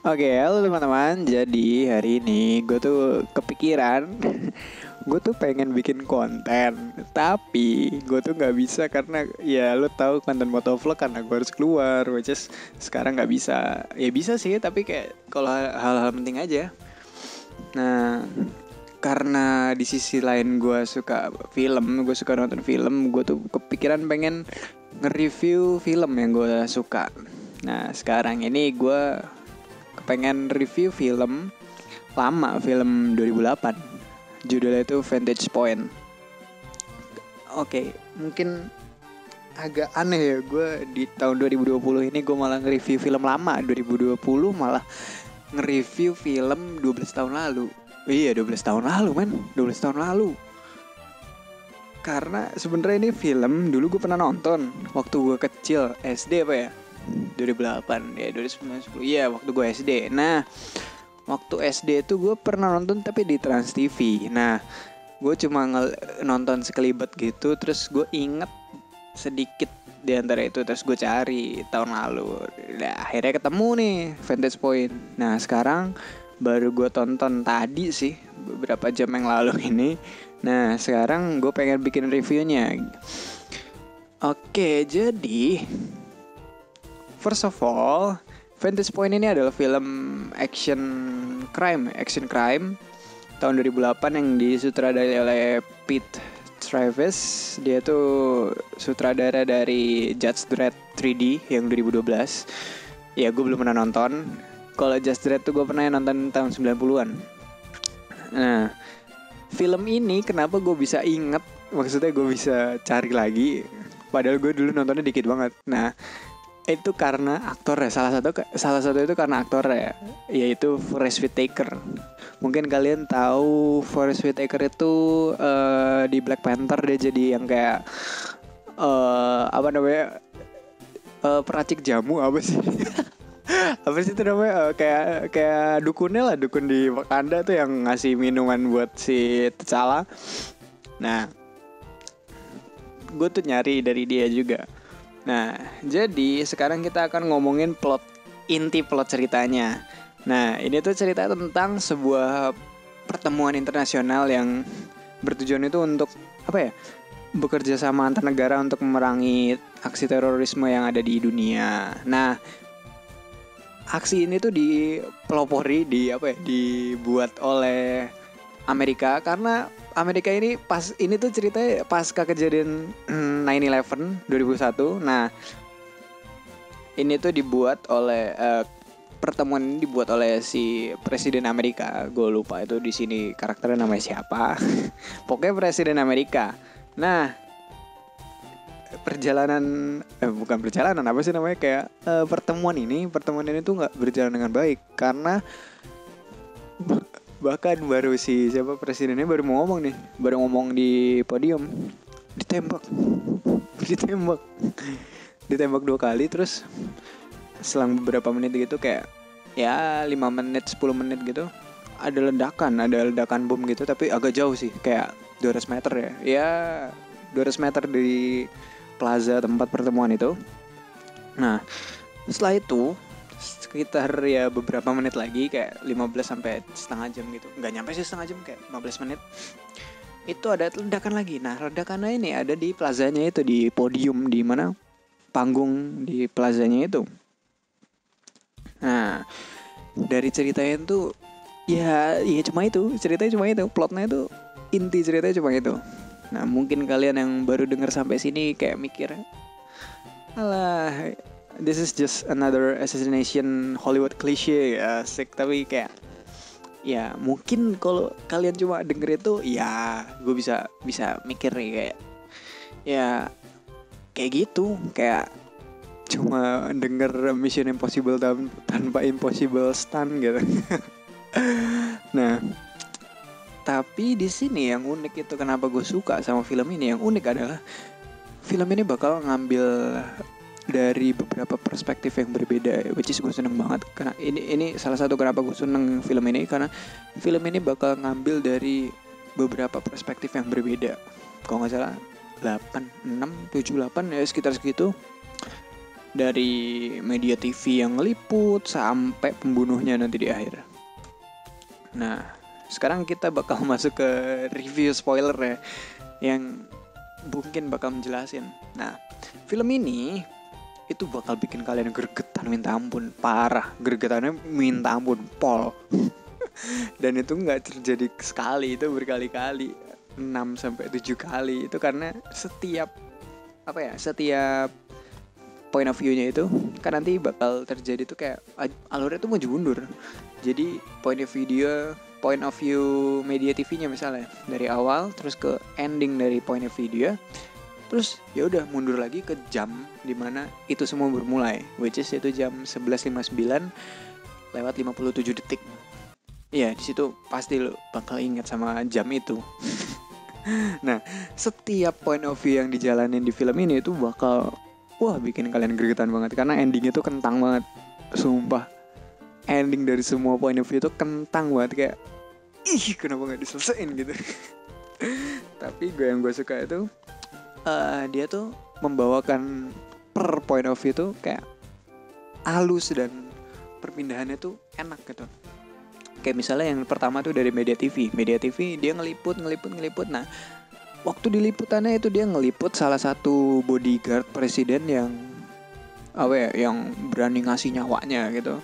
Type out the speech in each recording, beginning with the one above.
Oke, halo teman-teman. Jadi hari ini gue tuh kepikiran, gue tuh pengen bikin konten, tapi gue tuh nggak bisa karena ya lo tahu konten motovlog karena gue harus keluar, which is sekarang nggak bisa. Ya bisa sih, tapi kayak kalau hal-hal penting aja. Nah, karena di sisi lain gue suka film, gue suka nonton film, gue tuh kepikiran pengen nge-review film yang gue suka. Nah, sekarang ini gue kepengen review film lama, film 2008. Judulnya itu Vantage Point. Oke, mungkin agak aneh ya, gue di tahun 2020 ini gue malah nge-review film lama. 2020 malah nge-review film 12 tahun lalu. Iya, 12 tahun lalu men, 12 tahun lalu. Karena sebenarnya ini film dulu gue pernah nonton waktu gue kecil, SD apa ya, 2008 ya, 2009 10. Iya, waktu gue SD. Nah, waktu SD itu gue pernah nonton tapi di Trans TV. Nah, gue cuma nonton sekelibat gitu. Terus gue inget sedikit di antara itu. Terus gue cari tahun lalu. Nah, akhirnya ketemu nih Vantage Point. Nah, sekarang baru gue tonton tadi sih, beberapa jam yang lalu ini. Nah, sekarang gue pengen bikin reviewnya. Oke, jadi first of all, Vantage Point ini adalah film action crime tahun 2008 yang disutradarai oleh Pete Travis. Dia tuh sutradara dari Judge Dredd 3D yang 2012. Ya, gue belum pernah nonton. Kalau Judge Dredd tuh gue pernah nonton tahun 90-an. Nah, film ini kenapa gue bisa inget, maksudnya gue bisa cari lagi, padahal gue dulu nontonnya dikit banget. Nah, itu karena aktornya, salah satu itu karena aktornya, yaitu Forest Whitaker. Mungkin kalian tahu Forest Whitaker itu di Black Panther dia jadi yang kayak apa namanya, peracik jamu apa sih? Apa sih itu namanya, kayak dukunnya lah, dukun di Wakanda tuh yang ngasih minuman buat si T'Challa. Nah, gue tuh nyari dari dia juga. Nah, jadi sekarang kita akan ngomongin inti plot ceritanya. Nah, ini tuh cerita tentang sebuah pertemuan internasional yang bertujuan itu untuk apa ya? Bekerja sama antar negara untuk memerangi aksi terorisme yang ada di dunia. Nah, aksi ini tuh dipelopori dibuat oleh Amerika, karena Amerika ini pas ini tuh ceritanya pasca kejadian 9/11 2001. Nah, ini tuh dibuat oleh pertemuan ini dibuat oleh si presiden Amerika. Gue lupa itu di sini karakternya namanya siapa. Pokoknya presiden Amerika. Nah, bukan perjalanan, apa sih namanya, kayak pertemuan ini tuh nggak berjalan dengan baik karena bahkan baru si siapa presidennya baru ngomong di podium, ditembak ditembak 2 kali. Terus selang beberapa menit gitu, kayak ya 5 menit 10 menit gitu, ada ledakan bom gitu, tapi agak jauh sih, kayak 200 meter ya 200 meter dari plaza tempat pertemuan itu. Nah, setelah itu sekitar ya beberapa menit lagi, kayak 15 sampai setengah jam gitu, nggak nyampe sih setengah jam, kayak 15 menit, itu ada ledakan lagi. Nah, ledakannya ini ada di plazanya itu, di podium, di mana panggung di plazanya itu. Nah, dari ceritanya tuh ya ceritanya cuma itu, plotnya itu, inti ceritanya cuma itu. Nah, mungkin kalian yang baru dengar sampai sini kayak mikir, alah, this is just another assassination Hollywood cliche ya, asik. Tapi kayak ya mungkin kalau kalian cuma denger itu, ya gue bisa mikir nih, kayak ya kayak gitu, kayak cuma denger Mission Impossible tanpa impossible stunt gitu. Nah, tapi di sini yang unik itu, kenapa gue suka sama film ini, yang unik adalah film ini bakal ngambil dari beberapa perspektif yang berbeda, which is gue seneng banget. Karena ini salah satu kenapa gue seneng film ini, karena film ini bakal ngambil dari beberapa perspektif yang berbeda. Kalau nggak salah 8, 6, 7, 8 ya, sekitar segitu. dari media TV yang ngeliput sampai pembunuhnya nanti di akhir. Nah, sekarang kita bakal masuk ke review spoiler ya, yang mungkin bakal menjelasin. Nah, film ini itu bakal bikin kalian gregetan minta ampun, parah, gregetannya minta ampun, pol. Dan itu nggak terjadi sekali, itu berkali-kali, 6-7 kali. Itu karena setiap point of view-nya itu kan nanti bakal terjadi tuh kayak alurnya tuh maju mundur. Jadi point of view media TV-nya misalnya dari awal terus ke ending dari point of view dia, terus ya udah mundur lagi ke jam dimana itu semua bermulai, which is itu jam 11.59 lewat 57 detik. Iya, di situ pasti lo bakal ingat sama jam itu. Nah, setiap point of view yang dijalanin di film ini itu bakal bikin kalian gregetan banget karena endingnya tuh kentang banget. Sumpah, ending dari semua point of view itu kentang banget, kayak kenapa gak diselesain gitu. Tapi yang gue suka itu dia tuh membawakan per point of view tuh kayak halus dan perpindahannya tuh enak gitu. Kayak misalnya yang pertama tuh dari media TV dia ngeliput. Nah, waktu di liputannya itu dia ngeliput salah satu bodyguard presiden yang yang berani ngasih nyawanya gitu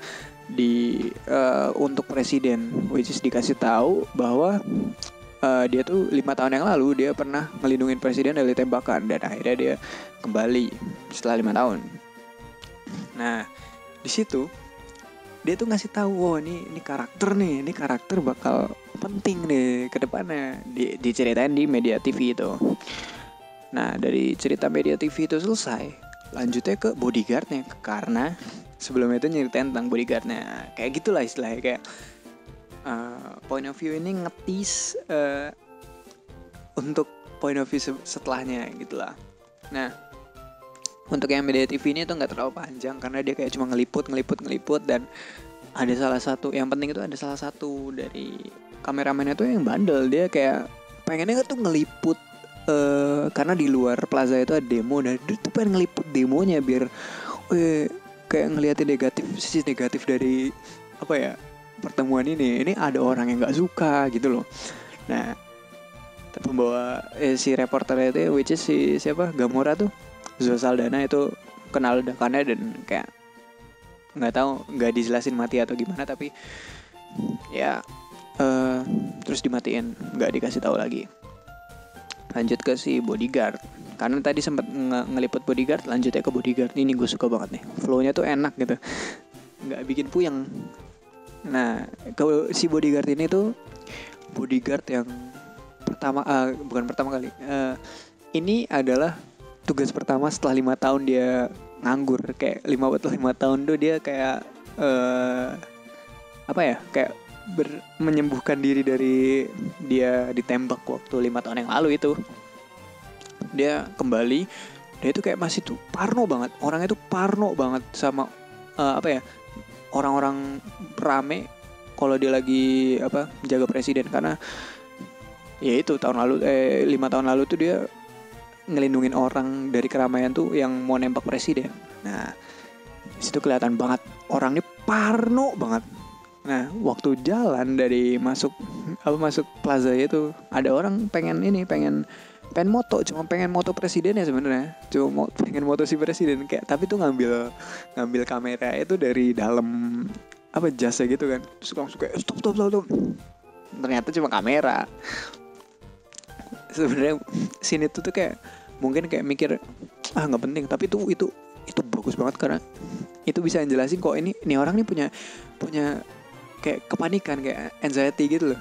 untuk presiden, which is dikasih tahu bahwa dia tuh 5 tahun yang lalu dia pernah ngelindungin presiden dari tembakan dan akhirnya dia kembali setelah 5 tahun. Nah, di situ dia tuh ngasih tahu, ini karakter bakal penting nih ke depannya, diceritain di media TV itu. Nah, dari cerita media TV itu selesai, lanjutnya ke bodyguardnya, karena sebelumnya itu nyeritain tentang bodyguardnya. Kayak gitulah istilahnya, kayak point of view ini ngetis untuk point of view setelahnya gitulah. Nah, untuk yang media TV ini tuh nggak terlalu panjang karena dia kayak cuma ngeliput dan ada salah satu dari kameramennya tuh yang bandel. Dia kayak pengennya tuh ngeliput karena di luar plaza itu ada demo dan dia tuh pengen ngeliput demonya biar kayak ngeliatin sisi negatif dari pertemuan ini ada orang yang nggak suka gitu loh. Nah, pembawa si reporternya itu which is si Gamora tuh, Zoe Saldana itu kenal ledakannya dan kayak nggak dijelasin mati atau gimana, tapi ya terus dimatiin, nggak dikasih tahu lagi. Lanjut ke si bodyguard, karena tadi sempat ngeliput bodyguard, lanjutnya ke bodyguard. Ini gue suka banget nih, flow-nya tuh enak gitu, nggak bikin puyeng. Nah, kalau si bodyguard ini tuh bodyguard yang bukan pertama kali. Ini adalah tugas pertama setelah 5 tahun dia nganggur. Kayak 5 tahun tuh dia kayak kayak menyembuhkan diri dari dia ditembak waktu 5 tahun yang lalu itu. Dia kembali, dia itu kayak masih tuh parno banget. Orangnya tuh parno banget sama orang-orang rame kalau dia lagi menjaga presiden, karena ya itu 5 tahun lalu tuh dia ngelindungin orang dari keramaian tuh yang mau nembak presiden. Nah, disitu kelihatan banget orang ini parno banget. Nah, waktu jalan dari masuk plaza itu, ada orang pengen moto, cuma pengen moto presiden ya sebenarnya. Cuma pengen moto si presiden kayak, tapi tuh ngambil kamera itu dari dalam jasnya gitu kan. Terus langsung kayak stop. Ternyata cuma kamera. Sebenarnya scene itu tuh kayak mungkin kayak mikir nggak penting, tapi itu bagus banget karena itu bisa ngejelasin kok ini orang nih punya kayak kepanikan, kayak anxiety gitu loh,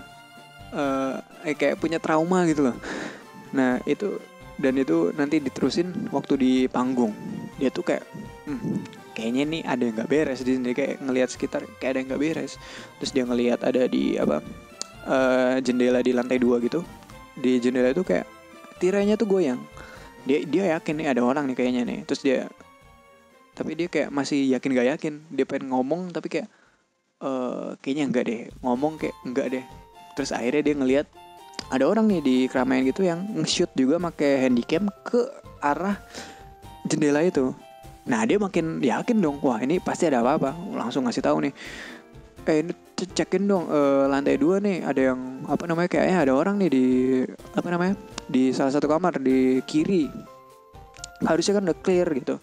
kayak punya trauma gitu loh. Nah, itu nanti diterusin waktu di panggung. Dia tuh kayak kayaknya nih ada yang nggak beres di sini, kayak ngelihat sekitar kayak ada yang nggak beres. Terus dia ngelihat ada di jendela di lantai 2 gitu. Di jendela itu kayak tirainya tuh goyang. Dia yakin nih ada orang nih kayaknya nih. Terus tapi dia kayak masih yakin gak yakin. Dia pengen ngomong tapi kayak kayaknya enggak deh. Ngomong kayak enggak deh. Terus akhirnya dia ngelihat ada orang nih di keramaian gitu yang nge-shoot juga pakai handycam ke arah jendela itu. Nah dia makin yakin dong, wah ini pasti ada apa-apa. Langsung ngasih tahu nih, ini cekin dong lantai 2 nih, ada yang apa namanya, kayaknya ada orang nih di apa namanya, di salah satu kamar di kiri, harusnya kan udah clear gitu.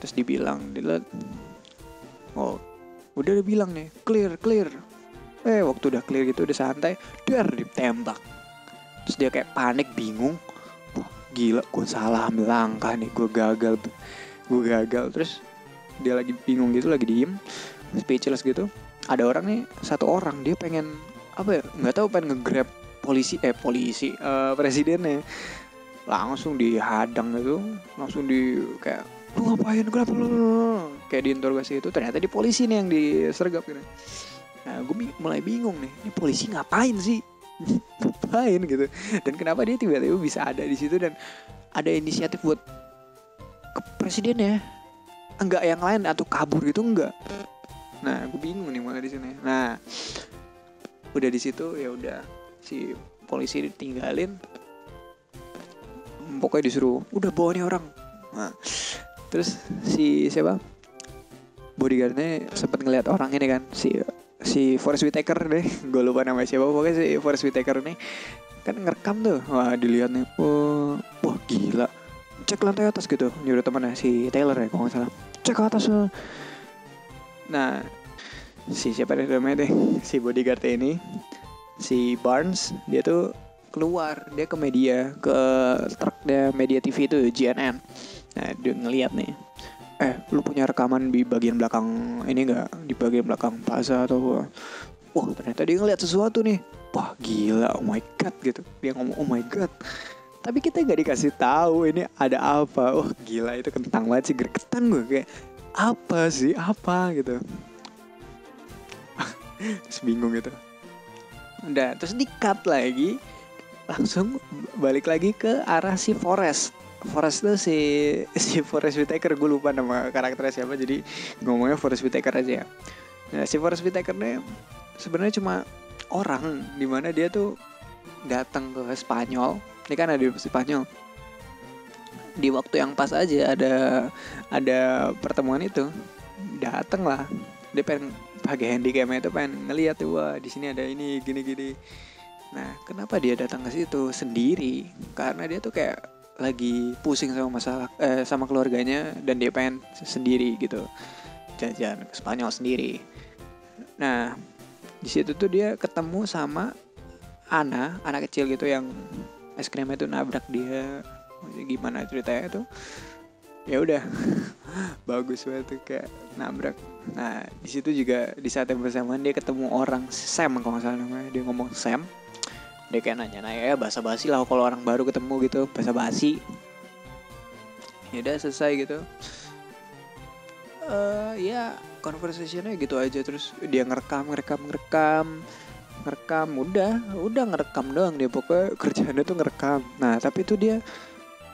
Terus dibilang, dilihat, oh udah bilang nih clear. Waktu udah clear gitu, udah santai, ditembak. Terus dia kayak panik, bingung, wah gila gue salah ambil langkah nih, gue gagal. Terus dia lagi bingung gitu, lagi diem, speechless gitu. Ada orang nih, satu orang, dia pengen apa ya, nggak tahu, pengen nge-grab presidennya. Langsung dihadang gitu, langsung di kayak, lu ngapain, kenapa lu, kayak diinterogasi itu. Ternyata di polisi nih yang disergap gitu. Nah gue mulai bingung nih, ini polisi ngapain sih? Ngapain gitu, dan kenapa dia tiba-tiba bisa ada di situ dan ada inisiatif buat ke presidennya, enggak yang lain atau kabur gitu, enggak. Nah gue bingung nih mulai di sini. Nah udah di situ ya udah, si polisi ditinggalin, pokoknya disuruh udah bawa nih orang. Nah terus si siapa, bodyguardnya sempat ngeliat orang ini kan, si Forest Whitaker deh, gue lupa nama siapa, pokoknya si Forest Whitaker nih kan ngerekam tuh. Wah dilihat nih, wah gila, cek lantai atas gitu, nyuruh temannya si Taylor ya kalau nggak salah, cek ke atas. Nah si siapa namanya deh, si bodyguard ini, si Barnes, dia tuh keluar, dia ke media, ke truknya media TV itu JNN. Nah dia ngeliat nih, lu punya rekaman di bagian belakang ini nggak, di bagian belakang plaza atau, wah ternyata dia ngeliat sesuatu nih, wah gila, oh my god gitu, dia ngomong oh my god, tapi kita nggak dikasih tahu ini ada apa. Oh gila, itu kentang banget sih, gregetan gue kayak apa sih, apa gitu. Terus bingung gitu. Udah, terus di-cut lagi, langsung balik lagi ke arah si Forest tuh, si Forest Whitaker, gue lupa nama karakternya siapa, jadi ngomongnya Forest Whitaker aja ya. Nah si Forest Whitaker nih sebenarnya cuma orang, dimana dia tuh datang ke Spanyol, ini kan ada di Spanyol, di waktu yang pas aja ada pertemuan itu, datang lah, dia pengen pakai handicamnya itu, pengen ngeliat tuh, wah di sini ada ini gini. Nah kenapa dia datang ke situ sendiri, karena dia tuh kayak lagi pusing sama masalah sama keluarganya, dan dia pengen sendiri gitu, jalan ke Spanyol sendiri. Nah di situ tuh dia ketemu sama anak kecil gitu, yang es krimnya tuh nabrak dia. Gimana ceritanya tuh, ya udah bagus banget tuh, kayak nabrak. Nah di situ juga di saat yang bersamaan dia ketemu orang, Sam kalau nggak salah namanya, dia ngomong Sam. Dia kayak nanya-nanya ya, basa-basi lah kalau orang baru ketemu gitu, basa-basi. Ya udah selesai gitu. Ya conversationnya gitu aja. Terus dia ngerekam, udah ngerekam doang dia, pokoknya kerjaannya tuh ngerekam. Nah tapi itu dia,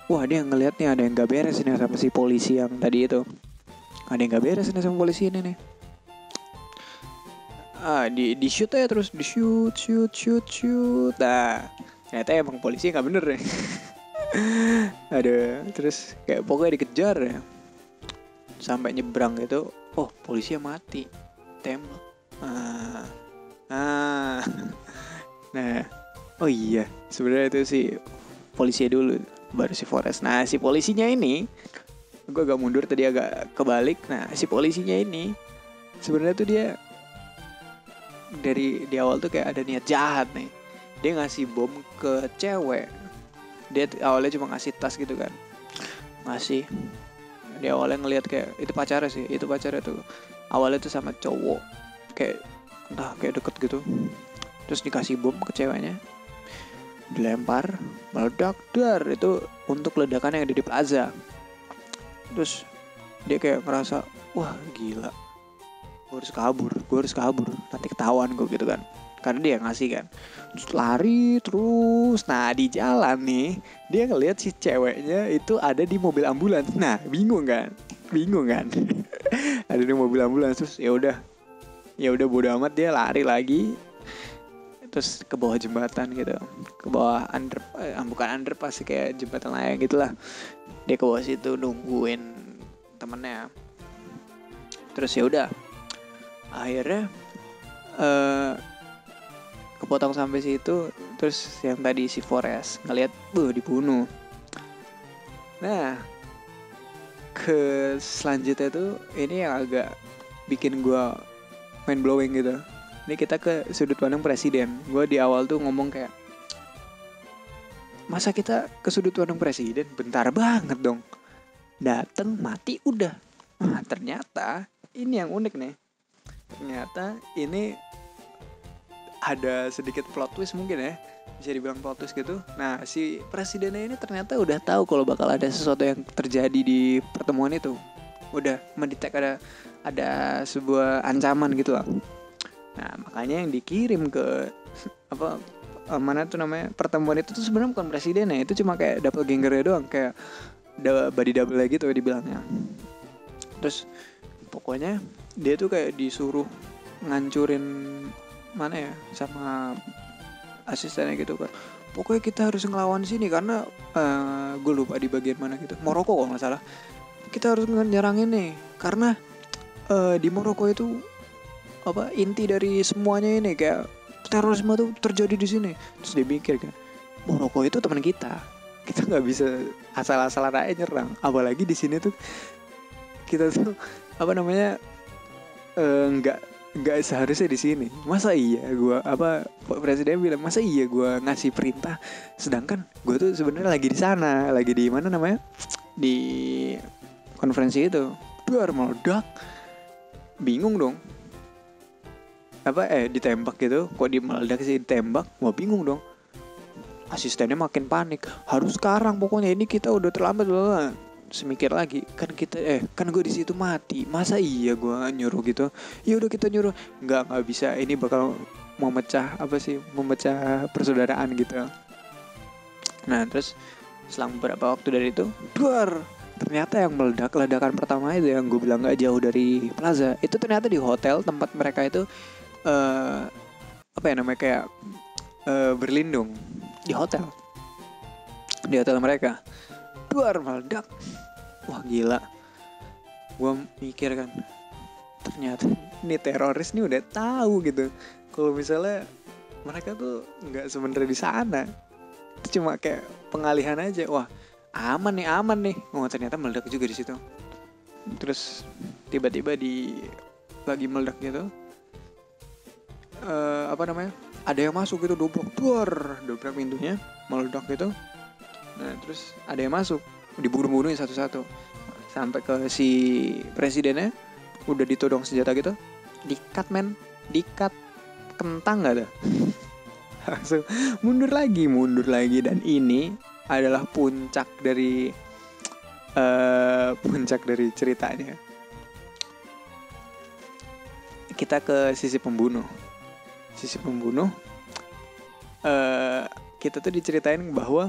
wah dia ngeliat nih ada yang gak beres nih sama si polisi yang tadi itu. Ada yang gak beres nih sama polisi ini nih. Di shoot aja terus, di shoot. Nah ternyata emang polisi nggak bener ya. Aduh, terus kayak pokoknya dikejar ya, sampai nyebrang gitu. Oh polisinya mati, tembak. Nah oh iya, sebenarnya itu si polisi dulu, baru si Forest. Nah si polisinya ini, gue agak mundur tadi, agak kebalik. Nah si polisinya ini sebenarnya tuh dia dari di awal tuh kayak ada niat jahat nih. Dia ngasih bom ke cewek. Dia awalnya cuma ngasih tas gitu kan, ngasih. Dia awalnya ngelihat kayak itu pacarnya tuh awalnya tuh sama cowok, kayak entah kayak deket gitu. Terus dikasih bom ke ceweknya, dilempar, meledak, itu untuk ledakan yang ada di plaza. Terus dia kayak ngerasa, wah gila, gue harus kabur, nanti ketahuan gue gitu kan, karena dia ngasih kan. Terus lari terus. Nah di jalan nih dia ngeliat si ceweknya itu ada di mobil ambulans. Nah bingung kan ada di mobil ambulans. Terus ya udah bodo amat, dia lari lagi, terus ke bawah jembatan gitu, ke bawah bukan underpass sih, kayak jembatan layang gitulah. Dia ke bawah situ nungguin temennya. Terus ya udah, akhirnya kepotong sampai situ. Terus yang tadi si Forest ngeliat dibunuh. Nah, ke selanjutnya tuh ini yang agak bikin gue mind blowing gitu. Ini kita ke sudut pandang presiden. Gue di awal tuh ngomong kayak, masa kita ke sudut pandang presiden? Bentar banget dong. Dateng mati udah. Nah, ternyata ini yang unik nih. Ternyata ini ada sedikit plot twist mungkin ya, bisa dibilang plot twist gitu. Nah, si presidennya ini ternyata udah tahu kalau bakal ada sesuatu yang terjadi di pertemuan itu. Udah mendetek ada sebuah ancaman gitu lah. Nah, makanya yang dikirim ke mana tuh namanya, pertemuan itu tuh sebenarnya bukan presidennya, itu cuma kayak doppelganger doang, kayak body double gitu dibilangnya. Terus pokoknya dia tuh kayak disuruh ngancurin mana ya sama asistennya gitu kan. Pokoknya kita harus ngelawan sini karena gue lupa di bagian mana gitu, Maroko kalau nggak salah. Kita harus nyerang ini karena di Maroko itu inti dari semuanya ini, kayak terorisme tuh terjadi di sini. Terus dia mikir kan, Maroko itu teman kita nggak bisa asal-asalan aja nyerang, apalagi di sini tuh kita tuh nggak seharusnya di sini. Masa iya gue presiden bilang, masa iya gue ngasih perintah sedangkan gue tuh sebenarnya lagi di sana, lagi di mana namanya, di konferensi itu. Duar meledak, bingung dong. Ditembak gitu, kok di meledak sih, ditembak, mau bingung dong. Asistennya makin panik, harus sekarang pokoknya, ini kita udah terlambat loh. Semikir lagi, kan gue di situ mati, masa iya gue nyuruh gitu. Ya udah kita nyuruh, nggak bisa, ini bakal memecah persaudaraan gitu. Nah terus selang beberapa waktu dari itu, ternyata yang ledakan pertama itu yang gue bilang nggak jauh dari plaza itu, ternyata di hotel tempat mereka itu kayak berlindung di hotel mereka. Meledak. Wah gila. Gue mikir kan, ternyata ini teroris nih udah tahu gitu kalau misalnya mereka tuh nggak sebenarnya di sana, itu cuma kayak pengalihan aja. Wah aman nih. Oh ternyata meledak juga di situ. Terus tiba-tiba lagi meledak gitu, ada yang masuk gitu, dobrak pintunya, meledak gitu. Nah terus ada yang masuk, dibunuh-bunuhin satu-satu sampai ke si presidennya udah ditodong senjata gitu, dikat kentang nggak tuh. Langsung mundur lagi. Dan ini adalah puncak dari ceritanya. Kita ke sisi pembunuh. Kita tuh diceritain bahwa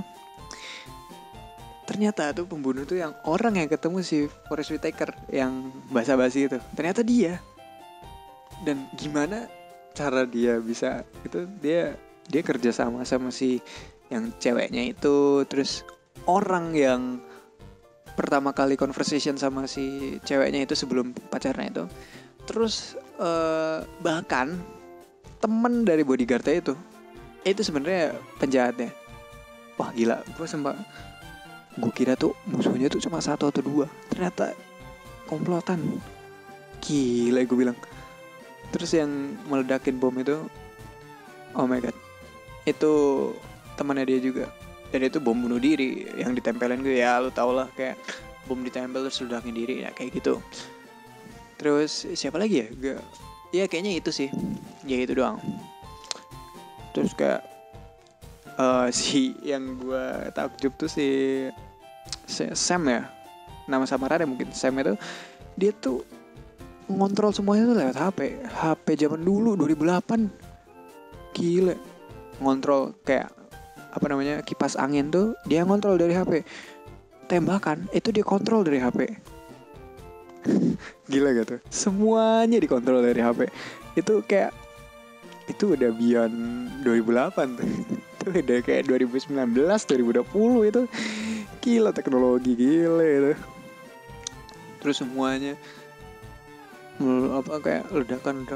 ternyata tuh pembunuh tuh yang orang yang ketemu si Forest Whitaker yang basa-basi itu, ternyata dia. Dan gimana cara dia bisa itu, dia kerja sama si yang ceweknya itu. Terus orang yang pertama kali conversation sama si ceweknya itu sebelum pacarnya itu. Terus bahkan temen dari bodyguardnya itu sebenarnya penjahatnya. Wah gila, gue kira tuh musuhnya tuh cuma 1 atau 2, ternyata komplotan. Gila gue bilang. Terus yang meledakin bom itu, oh my god, itu temannya dia juga. Dan itu bom bunuh diri yang ditempelin gue, ya lu tau lah, kayak bom ditempel terus ledakin diri, ya kayak gitu. Terus siapa lagi ya? Ya kayaknya itu sih, ya itu doang. Terus kayak si yang gue takjub tuh si Sam ya, nama samarannya mungkin Sam itu, dia tuh ngontrol semuanya tuh lewat HP zaman dulu 2008. Gila, ngontrol kayak kipas angin tuh dia ngontrol dari HP, tembakan itu dia kontrol dari HP. Gila gak tuh, semuanya dikontrol dari HP. Itu kayak, itu udah beyond 2008 tuh. Itu udah kayak 2019, 2020 itu. Gila teknologi, gila itu. Terus semuanya kayak ledakan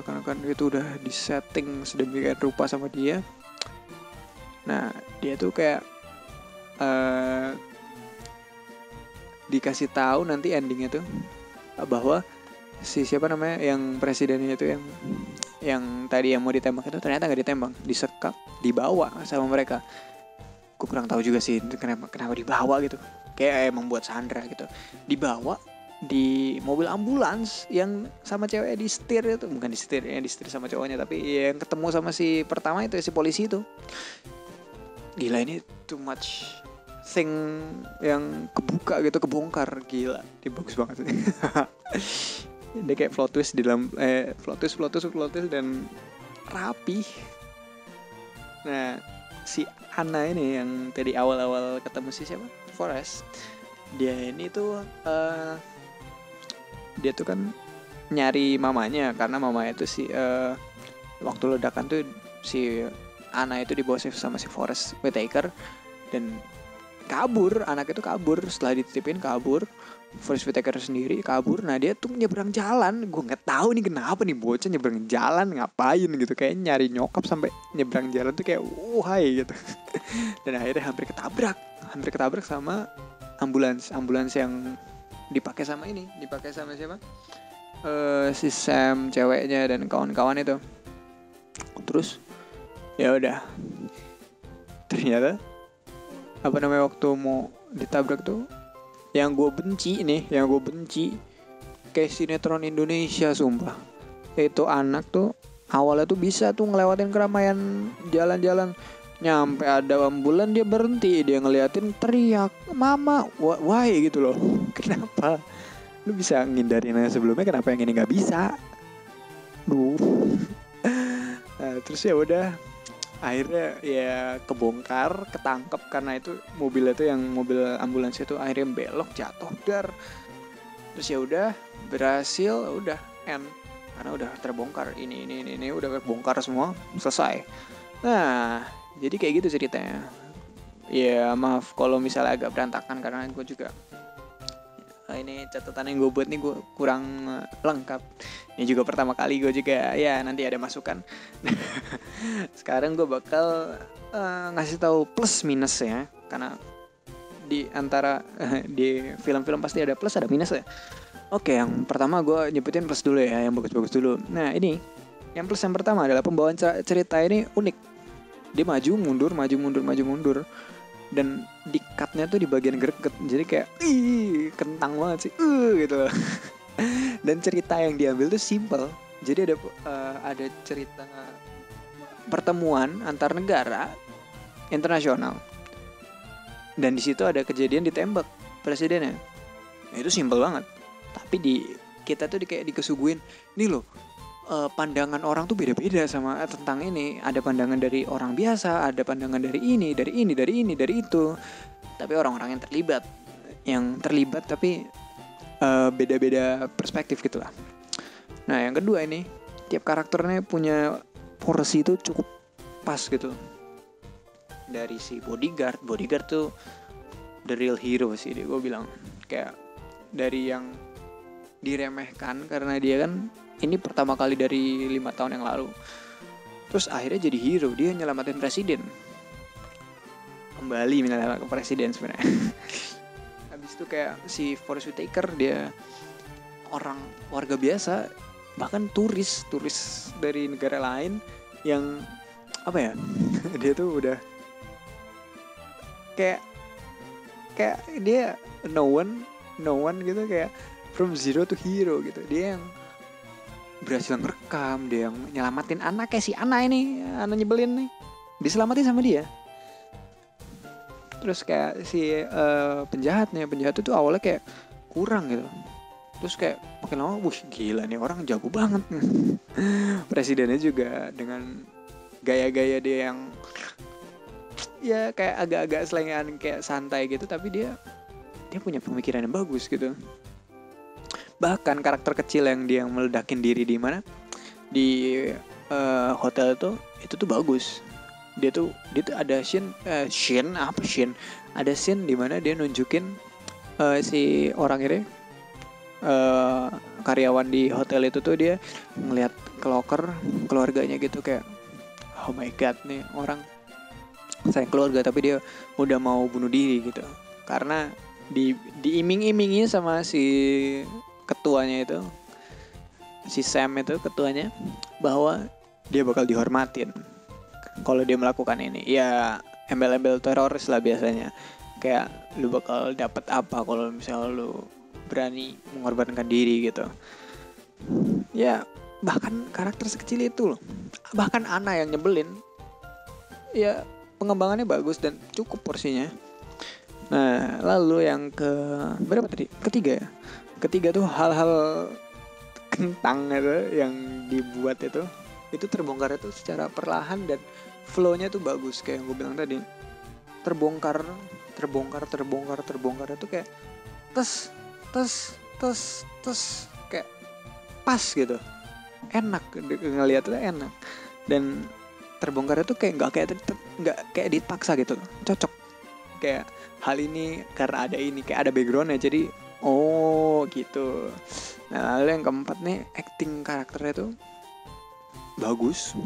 itu udah disetting sedemikian rupa sama dia. Nah dia tuh kayak dikasih tahu nanti endingnya tuh bahwa si siapa namanya yang presidennya itu yang tadi yang mau ditembak itu ternyata nggak ditembak, disekap, dibawa sama mereka. Gue kurang tahu juga sih kenapa dibawa gitu, kayak emang buat Sandra gitu, dibawa di mobil ambulans yang sama cewek di setir itu, bukan di setir ya, di setir sama cowoknya, tapi yang ketemu sama si pertama itu si polisi itu. Gila, ini too much thing yang kebuka gitu, kebongkar, gila, dia bagus banget. Dia kayak plot twist di dalam plot twist dan rapi. Nah si Anna ini yang tadi awal-awal ketemu si siapa, Forrest, dia ini tuh dia tuh kan nyari mamanya, karena mamanya itu si waktu ledakan tuh si Anna itu dibawa sama si Forrest Whitaker dan kabur. Anak itu kabur setelah dititipin, kabur. Forrest Whitaker sendiri kabur. Nah dia tuh nyebrang jalan. Gue nggak tahu nih kenapa nih bocah nyebrang jalan ngapain gitu, kayak nyari nyokap sampai nyebrang jalan tuh kayak hai gitu. Dan akhirnya hampir ketabrak sama ambulans yang dipakai sama siapa, si Sam ceweknya dan kawan-kawan itu. Terus ya udah, ternyata waktu mau ditabrak tuh yang gue benci kayak sinetron Indonesia sumpah, itu anak tuh awalnya tuh bisa tuh ngelewatin keramaian jalan-jalan, nyampe ada ambulan dia berhenti, dia ngeliatin, teriak mama, why gitu loh. Kenapa lu bisa ngindarin yang sebelumnya, kenapa yang ini nggak bisa? Nah, terus ya udah, akhirnya ya kebongkar, ketangkep karena itu mobilnya tuh yang mobil ambulans itu akhirnya belok, jatuh dar. Terus ya udah berhasil, udah end karena udah terbongkar, ini udah kebongkar semua, selesai. Nah jadi kayak gitu ceritanya. Ya maaf kalau misalnya agak berantakan karena gue juga ini catatan yang gue buat nih gue kurang lengkap. Ini juga pertama kali gue juga, ya nanti ada masukan. Sekarang gue bakal ngasih tahu plus minus ya, karena di antara di film-film pasti ada plus ada minus ya. Oke, yang pertama gue nyebutin plus dulu ya, yang bagus-bagus dulu. Nah ini yang plus yang pertama adalah pembawaan cerita ini unik. Dia maju mundur dan di cutnya tuh di bagian greget, jadi kayak kentang banget sih gitu. Dan cerita yang diambil tuh simple, jadi ada cerita pertemuan antar negara internasional dan di situ ada kejadian ditembak presidennya. Nah, itu simple banget, tapi kita tuh kayak dikesuguhin nih loh, pandangan orang tuh beda-beda sama tentang ini. Ada pandangan dari orang biasa, ada pandangan dari ini, dari itu. Tapi orang-orang yang terlibat tapi beda-beda perspektif gitulah. Nah, yang kedua ini, tiap karakternya punya porsi itu cukup pas gitu. Dari si bodyguard tuh the real hero sih, gue bilang. Kayak dari yang diremehkan karena dia kan ini pertama kali dari 5 tahun yang lalu, terus akhirnya jadi hero, dia nyelamatin presiden, kembali menyelamatkan presiden sebenarnya. Habis itu kayak si Forrest Whitaker, dia orang warga biasa, bahkan turis dari negara lain yang apa ya, dia tuh udah kayak dia no one gitu, kayak from zero to hero gitu. Dia yang berhasil ngerekam, dia yang nyelamatin anaknya si Anna ini, Anna nyebelin nih, diselamatin sama dia. Terus kayak si penjahat itu tuh awalnya kayak kurang gitu, terus kayak makin lama, gila nih orang jago banget. Presidennya juga dengan gaya-gaya dia yang ya kayak agak-agak selengean, kayak santai gitu, tapi dia punya pemikiran yang bagus gitu. Bahkan karakter kecil yang dia meledakin diri di mana, di hotel itu tuh bagus. Dia tuh ada scene ada scene di mana dia nunjukin si orang ini eh, karyawan di hotel itu tuh dia ngelihat ke locker keluarganya gitu kayak oh my god nih orang sayang keluarga tapi dia udah mau bunuh diri gitu karena diiming-imingi sama si ketuanya itu si Sam itu ketuanya bahwa dia bakal dihormatin kalau dia melakukan ini ya embel-embel teroris lah biasanya kayak lu bakal dapat apa kalau misalnya lu berani mengorbankan diri gitu ya bahkan karakter sekecil itu loh bahkan Anna yang nyebelin ya pengembangannya bagus dan cukup porsinya. Nah lalu yang berapa tadi ketiga ya ketiga tuh hal-hal kentang itu yang dibuat itu terbongkar itu secara perlahan dan flow-nya tuh bagus kayak yang gue bilang tadi terbongkar itu kayak tes kayak pas gitu enak ngeliatnya enak dan terbongkar itu kayak nggak kayak dipaksa gitu cocok kayak hal ini karena ada ini kayak ada backgroundnya jadi oh gitu. Nah lalu yang keempat nih acting karakternya tuh bagus.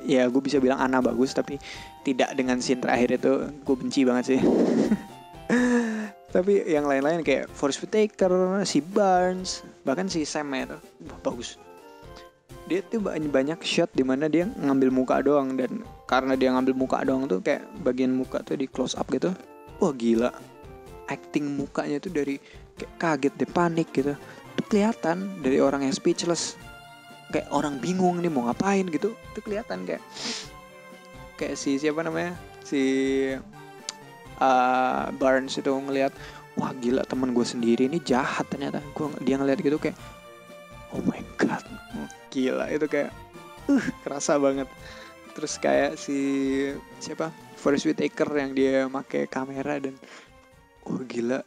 Ya gue bisa bilang Anna bagus tapi tidak dengan scene terakhir itu gue benci banget sih. Tapi yang lain-lain kayak Forest Whitaker, si Barnes, bahkan si Sam itu bagus. Dia tuh banyak shot dimana dia ngambil muka doang dan karena dia ngambil muka doang tuh kayak bagian muka tuh di close up gitu. Wah gila, acting mukanya tuh dari kayak kaget deh panik gitu. Tuh kelihatan dari orang yang speechless. Kayak orang bingung nih mau ngapain gitu itu kelihatan kayak si siapa namanya si Barnes itu ngelihat wah gila teman gue sendiri ini jahat ternyata dia ngelihat gitu kayak oh my god gila itu kayak kerasa banget terus kayak si siapa Forest Whitaker yang dia pakai kamera dan oh gila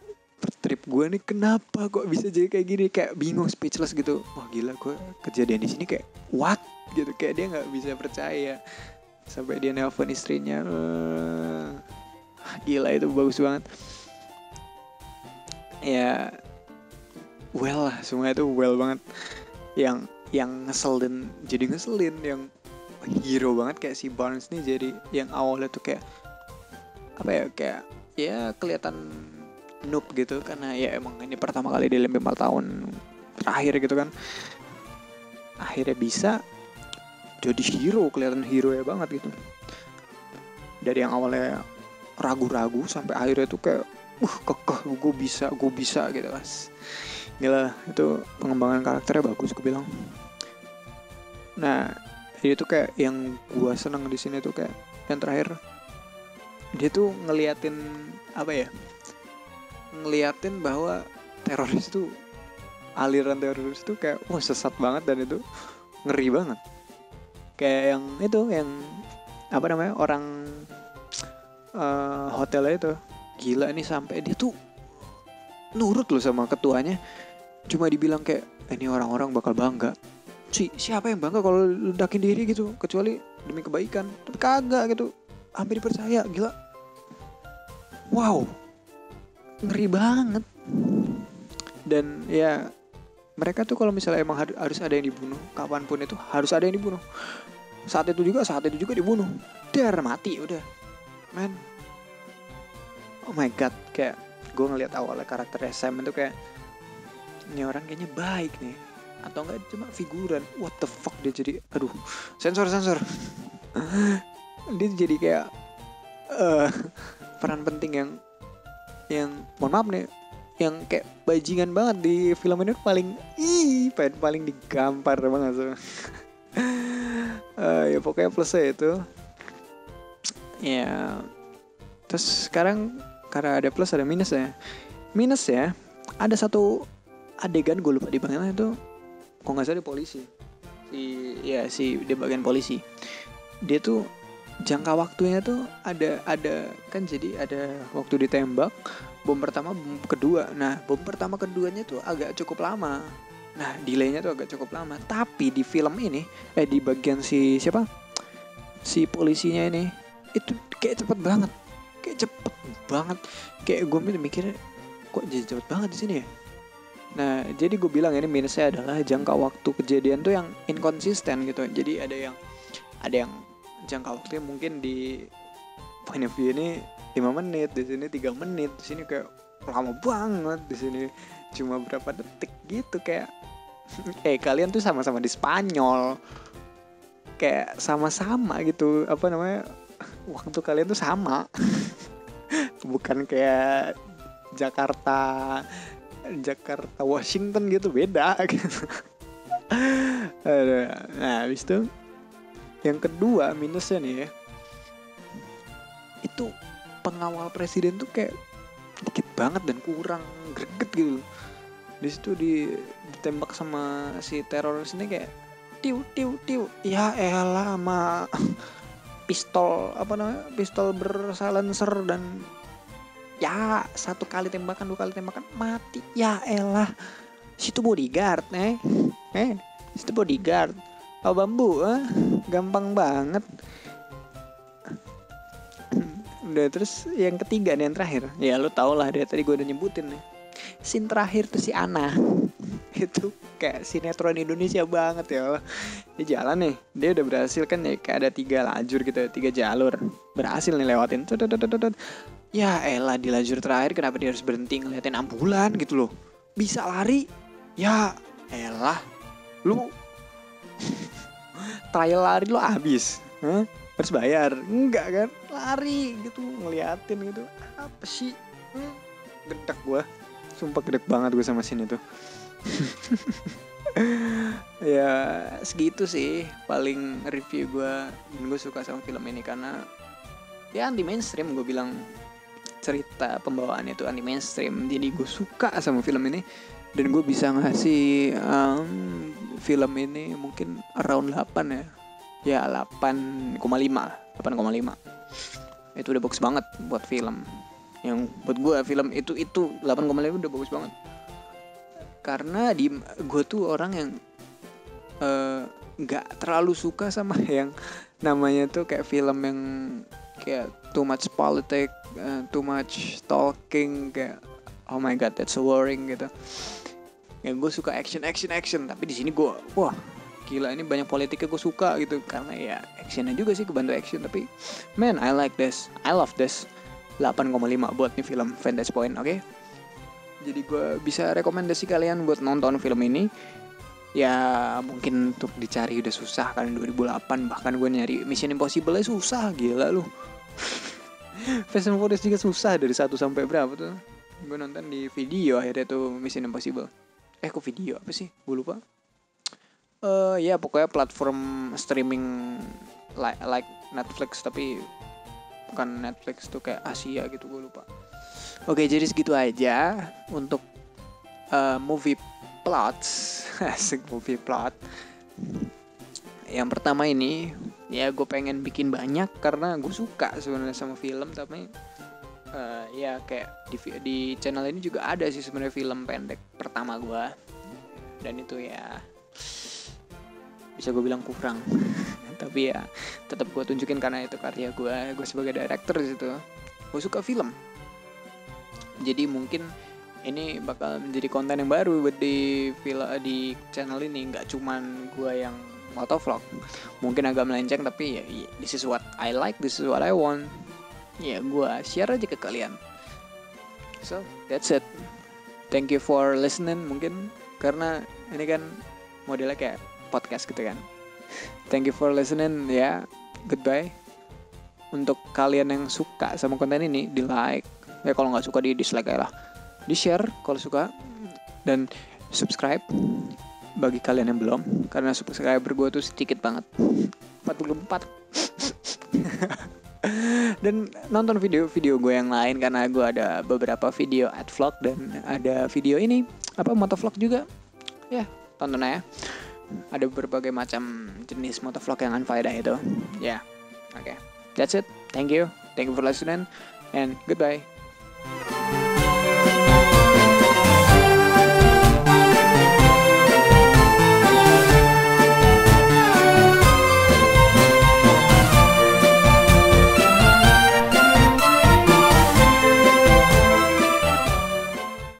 trip gue nih kenapa kok bisa jadi kayak gini kayak bingung speechless gitu wah gila gue kejadian di sini kayak what gitu kayak dia nggak bisa percaya sampai dia nelpon istrinya gila itu bagus banget ya well lah semua itu well banget yang ngeselin jadi ngeselin yang hero banget kayak si Barnes nih jadi yang awalnya tuh kayak apa ya kayak ya kelihatan noob gitu karena ya emang ini pertama kali di 5 tahun terakhir gitu kan akhirnya bisa jadi hero kelihatan hero ya banget gitu dari yang awalnya ragu-ragu sampai akhirnya tuh kayak kekeh gue bisa gitu mas gila itu pengembangan karakternya bagus gue bilang nah itu tuh kayak yang gue seneng di sini tuh kayak yang terakhir dia tuh ngeliatin apa ya ngeliatin bahwa teroris tuh aliran teroris tuh kayak wah sesat banget dan itu ngeri banget kayak yang itu yang apa namanya orang hotelnya itu gila nih sampai dia tuh nurut loh sama ketuanya cuma dibilang kayak ini orang-orang bakal bangga siapa yang bangga kalau ledakin diri gitu kecuali demi kebaikan tapi kagak gitu hampir dipercaya gila wow ngeri banget dan ya mereka tuh kalau misalnya emang harus ada yang dibunuh kapanpun itu harus ada yang dibunuh saat itu juga dibunuh mati udah man oh my god kayak gue ngeliat awalnya karakter Sam itu kayak ini orang kayaknya baik nih atau enggak cuma figuran what the fuck dia jadi aduh sensor dia jadi kayak peran penting yang mohon maaf nih yang kayak bajingan banget di film ini paling digampar banget tuh. Ya pokoknya plusnya itu ya terus sekarang karena ada plus ada minus ya ada satu adegan gue lupa di bagian itu kok nggak salah di polisi si di bagian polisi dia tuh jangka waktunya tuh ada kan jadi ada waktu ditembak bom pertama bom kedua nah bom pertama keduanya tuh agak cukup lama nah delaynya tuh agak cukup lama tapi di film ini di bagian si polisinya ini itu kayak cepet banget kayak gue mikir kok jadi cepet banget di sini ya Nah, jadi gue bilang ini minusnya adalah jangka waktu kejadian tuh yang inkonsisten gitu. Jadi ada yang jangka waktunya mungkin di point of view ini 5 menit, di sini 3 menit, di sini kayak lama banget, di sini cuma berapa detik gitu kayak kalian tuh sama-sama di Spanyol. Kayak sama-sama gitu, apa namanya? Waktu kalian tuh sama. Bukan kayak Jakarta Washington gitu, beda gitu. Nah, habis itu yang kedua minusnya nih ya, itu pengawal presiden tuh kayak dikit banget dan kurang greget gitu. Di situ ditembak sama si teroris ini kayak tiu. Ya elah, sama pistol bersilencer dan ya 1 kali tembakan 2 kali tembakan mati. Ya elah, situ bodyguard situ bodyguard. Oh bambu gampang banget. Udah, terus yang ketiga nih, yang terakhir. Ya lu tau lah, dari tadi gue udah nyebutin nih. Scene terakhir tuh si Ana. Itu kayak sinetron Indonesia banget ya Allah. Dia jalan nih, dia udah berhasil kan ya, kayak ada 3 lajur gitu, 3 jalur. Berhasil nih lewatin. Ya elah, di lajur terakhir kenapa dia harus berhenti ngeliatin ambulan gitu loh. Bisa lari. Ya elah, lu trial lari lu habis. Harus bayar. Enggak kan, lari gitu ngeliatin gitu. Apa sih? Gedek gue. Sumpah gedek banget gue sama scene itu. Ya segitu sih paling review gue. Dan gue suka sama film ini karena ya anti mainstream. Gue bilang cerita pembawaan itu anti mainstream, jadi gue suka sama film ini. Dan gue bisa ngasih film ini mungkin around 8 ya. Ya 8,5. Itu udah bagus banget buat film. Yang buat gue film itu 8,5 udah bagus banget. Karena gue tuh orang yang gak terlalu suka sama yang namanya tuh kayak film yang kayak too much politics, too much talking, kayak oh my god that's so boring gitu. Ya gue suka action, tapi di sini gue wah gila, ini banyak politiknya, gue suka gitu. Karena ya actionnya juga sih kebantu action, tapi man I like this, I love this. 8,5 buat nih film Vantage Point, oke? Jadi gue bisa rekomendasi kalian buat nonton film ini. Ya mungkin untuk dicari udah susah kan 2008, bahkan gue nyari Mission Impossible aja susah, gila lu. Fast and Furious juga susah, dari 1 sampai berapa tuh. Gue nonton di video akhirnya tuh Mission Impossible. Kok video apa sih? Gue lupa. Ya pokoknya platform streaming like Netflix, tapi bukan Netflix tuh, kayak Asia gitu, gue lupa. Oke, jadi segitu aja untuk movie plots. Asik, movie plot. Yang pertama ini ya gue pengen bikin banyak karena gue suka sebenarnya sama film, tapi ya kayak di channel ini juga ada sih sebenarnya film pendek pertama gue, dan itu ya bisa gue bilang kurang. Tapi ya tetap gue tunjukin karena itu karya gue sebagai director di situ. Gue suka film, jadi mungkin ini bakal menjadi konten yang baru buat di channel ini. Nggak cuman gue yang motovlog, mungkin agak melenceng, tapi ya this is what I like, this is what I want. Ya gue share aja ke kalian. So that's it. Thank you for listening. Mungkin karena ini kan modelnya kayak podcast gitu kan. Thank you for listening ya. Goodbye. Untuk kalian yang suka sama konten ini, di like. Ya kalau nggak suka di dislike aja lah. Di share kalau suka, dan subscribe bagi kalian yang belum, karena subscriber gue tuh sedikit banget, 44. Dan nonton video-video gue yang lain, karena gue ada beberapa video advlog dan ada video ini motovlog juga. Ya tonton aja. Ada berbagai macam jenis motovlog yang unfaedah itu. Ya, oke. That's it. Thank you for listening and goodbye.